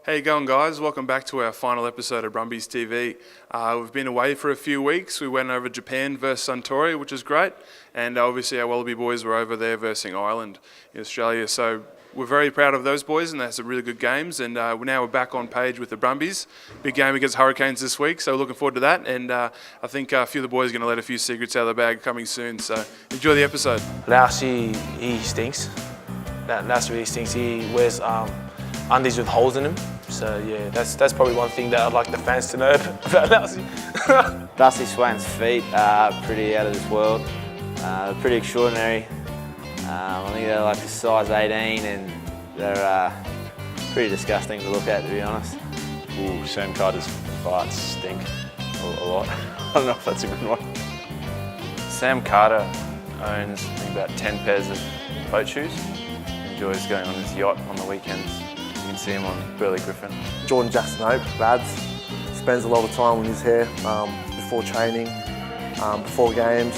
How you going, guys? Welcome back to our final episode of Brumbies TV. We've been away for a few weeks. We went over Japan versus Suntory, which is great, and obviously our Wallaby boys were over there versus Ireland in Australia. So we're very proud of those boys, and that's some really good games. And now we're back on page with the Brumbies. Big game against Hurricanes this week, so we're looking forward to that. And I think a few of the boys are going to let a few secrets out of the bag coming soon. So enjoy the episode. Lassie, he stinks. Lassie really stinks. He wears undies with holes in them. So yeah, that's probably one thing that I'd like the fans to know about Lassie. Dusty Swan's feet are pretty out of this world. Pretty extraordinary. I think they're like a size 18 and they're pretty disgusting to look at, to be honest. Ooh, Sam Carter's farts stink a lot. I don't know if that's a good one. Sam Carter owns I think, about 10 pairs of boat shoes. Enjoys going on his yacht on the weekends. You can see him on Burley Griffin. Jordan Jackson Hope, lads, spends a lot of time with his hair before training, before games.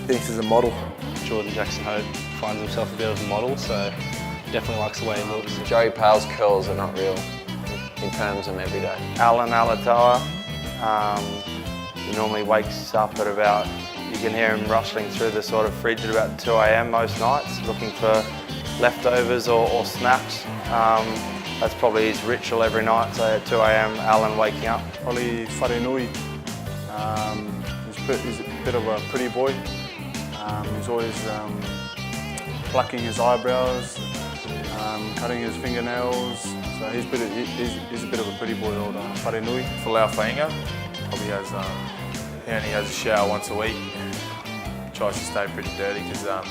Thinks he's a model. Jordan Jackson Hope finds himself a bit of a model, so definitely likes the way he looks. Joey Pale's curls are not real. He perms them every day. Alan Alatoa, he normally wakes up at about, you can hear him rustling through the sort of fridge at about 2 a.m. most nights, looking for leftovers or snaps. That's probably his ritual every night, so at 2 a.m. Alan waking up. Probably Wharenui. He's a bit of a pretty boy. He's always plucking his eyebrows, cutting his fingernails. So he's a bit of a pretty boy, old Wharenui. Falau Fainga probably has, he only has a shower once a week. Tries to stay pretty dirty because I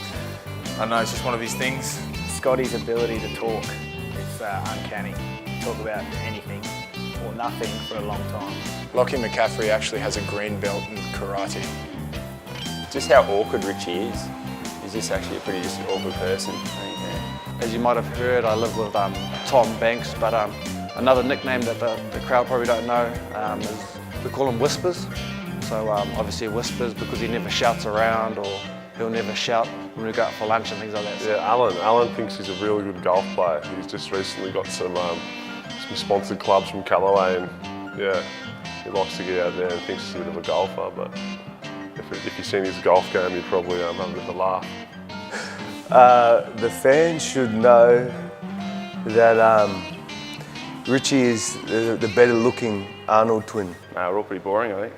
don't know, it's just one of his things. Scotty's ability to talk is uncanny. Talk about anything or nothing for a long time. Lockie McCaffrey actually has a green belt in karate. Just how awkward Richie is. He's just actually a pretty awkward person. As you might have heard, I live with Tom Banks, but another nickname that the crowd probably don't know is we call him Whispers. So obviously Whispers because he never shouts around or he'll never shout when we go out for lunch and things like that. Yeah, Alan thinks he's a really good golf player. He's just recently got some sponsored clubs from Callaway, and yeah, he likes to get out there and thinks he's a bit of a golfer, but if you've seen his golf game, you'd probably have a bit of a laugh. The fans should know that Richie is the better looking Arnold twin. We're all pretty boring, I think.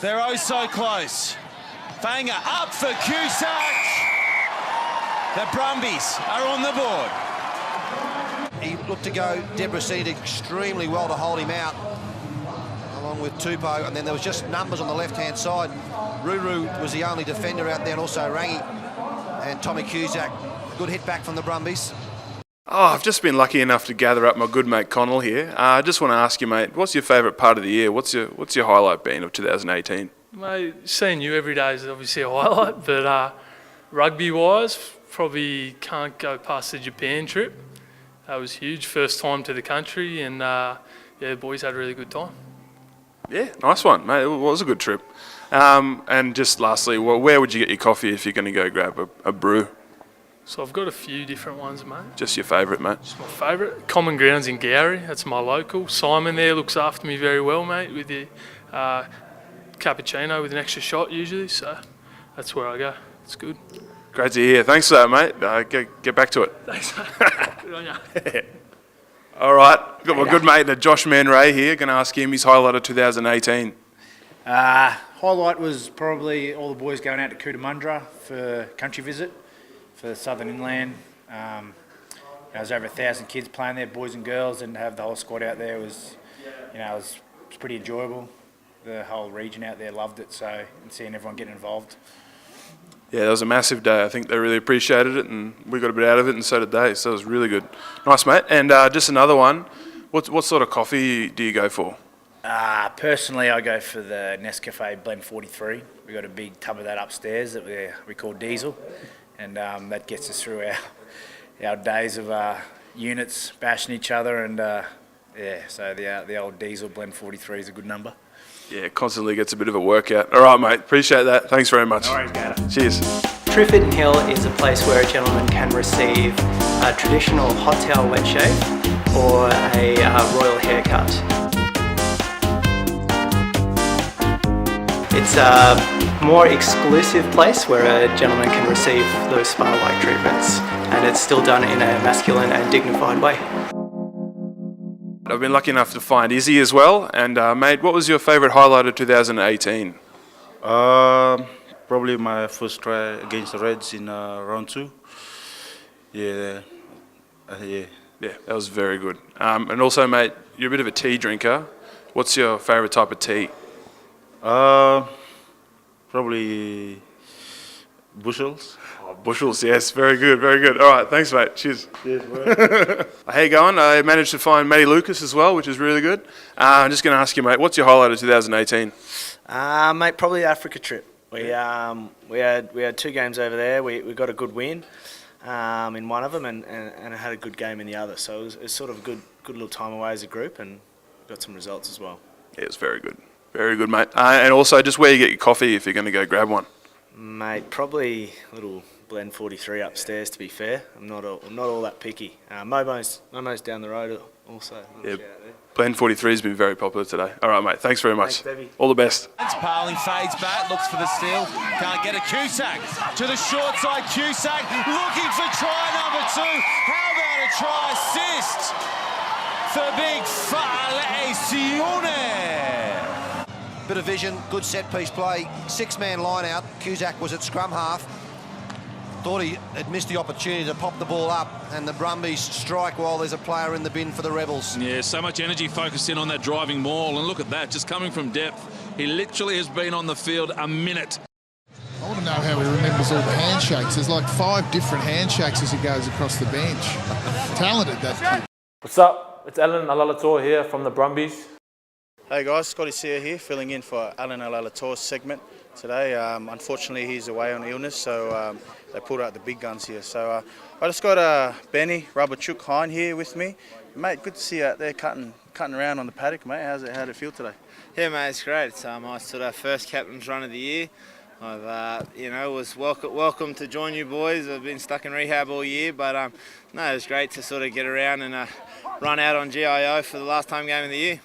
They're oh so close. Fanger up for Cusack. The Brumbies are on the board. He looked to go. Deborah did extremely well to hold him out, along with Tupou, and then there was just numbers on the left-hand side. Ruru was the only defender out there, and also Rangi and Tommy Cusack. Good hit back from the Brumbies. Oh, I've just been lucky enough to gather up my good mate Connell here. I just want to ask you, mate, what's your favourite part of the year? What's your highlight been of 2018? Mate, seeing you every day is obviously a highlight, but rugby-wise, probably can't go past the Japan trip. That was huge, first time to the country, and yeah, the boys had a really good time. Yeah, nice one, mate. It was a good trip. And just lastly, where would you get your coffee if you're going to go grab a brew? So I've got a few different ones, mate. Just your favourite, mate? Just my favourite. Common Grounds in Gowrie, that's my local. Simon there looks after me very well, mate, with the cappuccino with an extra shot usually, so that's where I go. It's good. Great to hear. Thanks for that, mate. Get back to it. Thanks, mate. Good on ya. All right, got my good mate Josh Manray here. Going to ask him his highlight of 2018. Highlight was probably all the boys going out to Cootamundra for country visit for the Southern Inland. There was over 1,000 kids playing there, boys and girls, and to have the whole squad out there was, it was pretty enjoyable. The whole region out there loved it, and seeing everyone get involved. Yeah, that was a massive day. I think they really appreciated it, and we got a bit out of it, and so did they. So it was really good. Nice, mate. And just another one. What sort of coffee do you go for? Personally, I go for the Nescafe Blend 43. We got a big tub of that upstairs that we call Diesel, and that gets us through our days of units bashing each other, and yeah, so the old Diesel Blend 43 is a good number. Yeah, constantly gets a bit of a workout. All right, mate. Appreciate that. Thanks very much. No worries, Gator. Cheers. Triffitt Hill is a place where a gentleman can receive a traditional hot towel wet shave or a royal haircut. It's a more exclusive place where a gentleman can receive those spa-like treatments, and it's still done in a masculine and dignified way. I've been lucky enough to find Izzy as well. And mate, what was your favourite highlight of 2018? Probably my first try against the Reds in round 2. Yeah, Yeah, that was very good. And also, mate, you're a bit of a tea drinker. What's your favourite type of tea? Probably bushels. Oh, bushels, yes, very good, very good. All right, thanks, mate. Cheers. Cheers, bro. How you going? I managed to find Matty Lucas as well, which is really good. I'm just going to ask you, mate, what's your highlight of 2018? Mate, probably the Africa trip. We had 2 games over there. We got a good win in one of them, and had a good game in the other. So it was sort of a good little time away as a group, and got some results as well. Yeah, it was very good. Very good, mate. And also, just where you get your coffee if you're going to go grab one. Mate, probably a little Blend 43 upstairs, to be fair. I'm not all that picky. Momo's down the road also. Yeah, Blend 43 has been very popular today. All right, mate. Thanks very much. Thanks, all the best. Parling fades back, looks for the steal. Can't get a Cusack. To the short side, Cusack looking for try number 2. How about a try assist for Big Falezione? Bit of vision, good set-piece play. 6-man line-out. Cusack was at scrum half. Thought he had missed the opportunity to pop the ball up, and the Brumbies strike while there's a player in the bin for the Rebels. Yeah, so much energy focused in on that driving maul, and look at that, just coming from depth. He literally has been on the field a minute. I want to know how he remembers all the handshakes. There's like 5 different handshakes as he goes across the bench. Talented, that kid. What's up? It's Alan Alalator here from the Brumbies. Hey guys, Scotty Sear here, filling in for Alan Alalator's segment today. Unfortunately, he's away on illness, so they pulled out the big guns here. So I just got Benny Rubberchuk Hine here with me. Mate, good to see you out there cutting around on the paddock, mate. How'd it feel today? Yeah, mate, it's great. It's my sort of first captain's run of the year. I've, was welcome to join you boys. I've been stuck in rehab all year, but no, it was great to sort of get around and run out on GIO for the last time game of the year.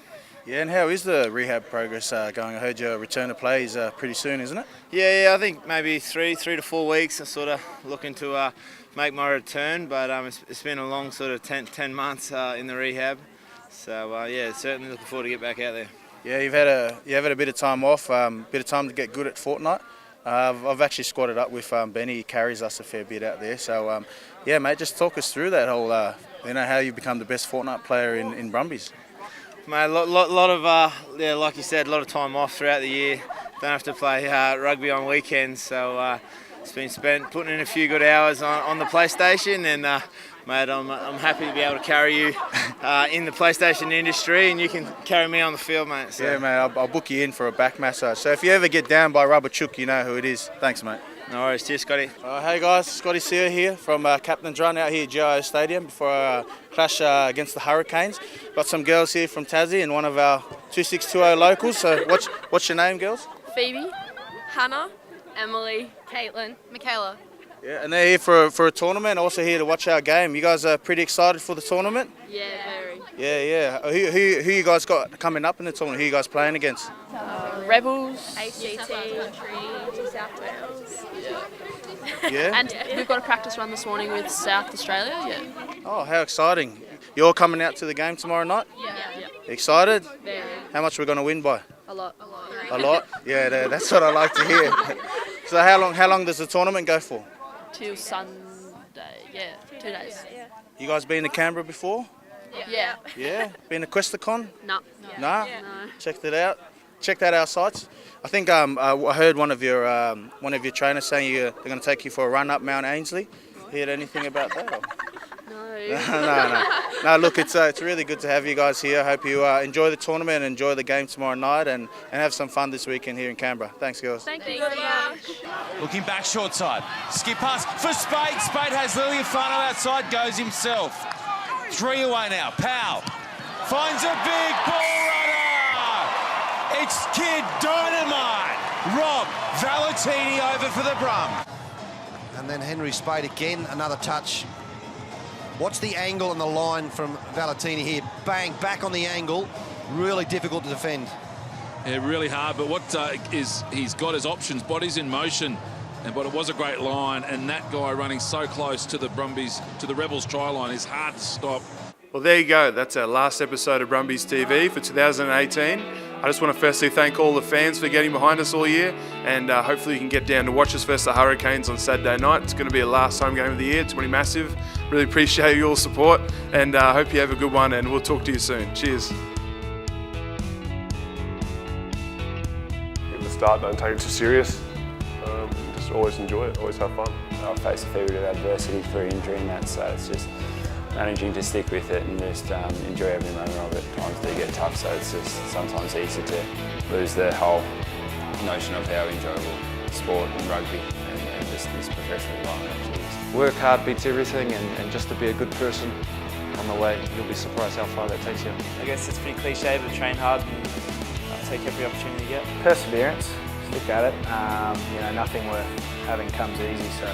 Yeah, and how is the rehab progress going? I heard your return to play is pretty soon, isn't it? Yeah, I think maybe three to 4 weeks. I'm sort of looking to make my return, but it's been a long sort of 10 months in the rehab. So yeah, certainly looking forward to get back out there. Yeah, you've had a bit of time off, bit of time to get good at Fortnite. I've actually squatted up with Benny. He carries us a fair bit out there. So yeah, mate, just talk us through that whole, how you become the best Fortnite player in Brumbies. Mate, lot of like you said, a lot of time off throughout the year. Don't have to play rugby on weekends, so it's been spent putting in a few good hours on the PlayStation, and mate, I'm happy to be able to carry you in the PlayStation industry, and you can carry me on the field, mate. So. Yeah, mate, I'll book you in for a back massage. So if you ever get down by Rubberchuk, you know who it is. Thanks, mate. No worries. Cheers, Scotty. Hey guys, Scotty Sear here from Captain's Run out here at GIO Stadium before our clash against the Hurricanes. Got some girls here from Tassie and one of our 2620 locals. So what's your name, girls? Phoebe, Hannah, Emily, Caitlin, Michaela. Yeah, and they're here for a tournament, also here to watch our game. You guys are pretty excited for the tournament? Yeah, very. Yeah. Who you guys got coming up in the tournament? Who you guys playing against? Rebels, ACT, New South Wales. Yeah. And we've got a practice run this morning with South Australia. Yeah. Oh, how exciting! You're coming out to the game tomorrow night? Yeah. Excited? Very. How much are we going to win by? A lot. A lot? Yeah, that's what I like to hear. So how long does the tournament go for? Till Sunday. Yeah, 2 days. Yeah. You guys been to Canberra before? Yeah. Yeah? Been to Questacon? No. Nah? No. Checked it out? Checked out our sites? I think I heard one of your trainers saying they're going to take you for a run up Mount Ainslie. Heard anything about that? Or? No, look, it's really good to have you guys here. I hope you enjoy the tournament and enjoy the game tomorrow night and have some fun this weekend here in Canberra. Thanks, girls. Thank you very much. Looking back short side. Skip pass for Spade. Spade has Liliafano outside, goes himself. 3 away now. Powell finds a big ball runner. It's Kid Dynamite. Rob Valentini over for the Brum. And then Henry Spade again, another touch. What's the angle and the line from Valentini here? Bang, back on the angle. Really difficult to defend. Yeah, really hard, but what he's got his options, bodies in motion, but it was a great line, and that guy running so close to the Brumbies, to the Rebels try line is hard to stop. Well, there you go. That's our last episode of Brumbies TV for 2018. I just want to firstly thank all the fans for getting behind us all year, and hopefully you can get down to watch us versus the Hurricanes on Saturday night. It's going to be a last home game of the year. It's going to be massive. Really appreciate your support, and hope you have a good one, and we'll talk to you soon. Cheers. At the start, don't take it too serious. Just always enjoy it, always have fun. I face a fair bit of adversity through injury and that, so it's just managing to stick with it and just enjoy every moment of it. Times do get tough, so it's just sometimes easy to lose the whole notion of how enjoyable sport and rugby and just this professional environment actually is. Work hard beats everything, and just to be a good person on the way, you'll be surprised how far that takes you. I guess it's pretty cliche, but train hard and take every opportunity you get. Perseverance, stick at it. You know, nothing worth having comes easy, so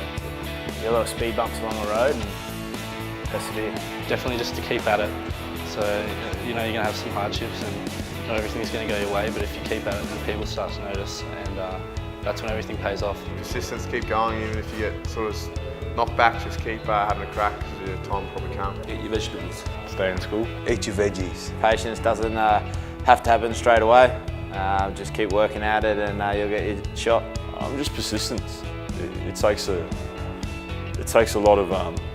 there are a lot of speed bumps along the road and persevere. Definitely just to keep at it. So, you know, you're going to have some hardships and not everything's going to go your way, but if you keep at it, then people start to notice, and that's when everything pays off. Persistence, keep going, even if you get sort of knocked back, just keep having a crack, because your time probably can't. Eat your vegetables. Stay in school. Eat your veggies. Patience doesn't have to happen straight away. Just keep working at it and you'll get your shot. Just persistence. It takes a lot of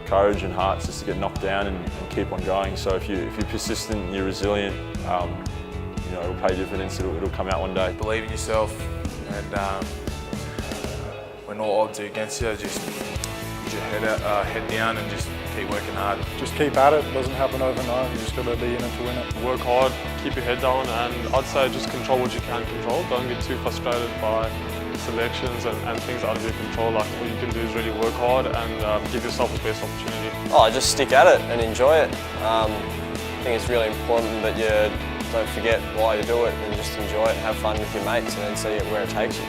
courage and heart just to get knocked down and keep on going. So if you're persistent and you're resilient, you know, it'll pay dividends. It'll come out one day. Believe in yourself, and when all odds are against you, just put your head down and just keep working hard. Just keep at it. It doesn't happen overnight. You just got to be in it to win it. Work hard, keep your head down, and I'd say just control what you can control. Don't get too frustrated by selections and things out of your control. Like, all you can do is really work hard and give yourself the best opportunity. Just stick at it and enjoy it. I think it's really important that you don't forget why you do it and just enjoy it, have fun with your mates, and then see where it takes you.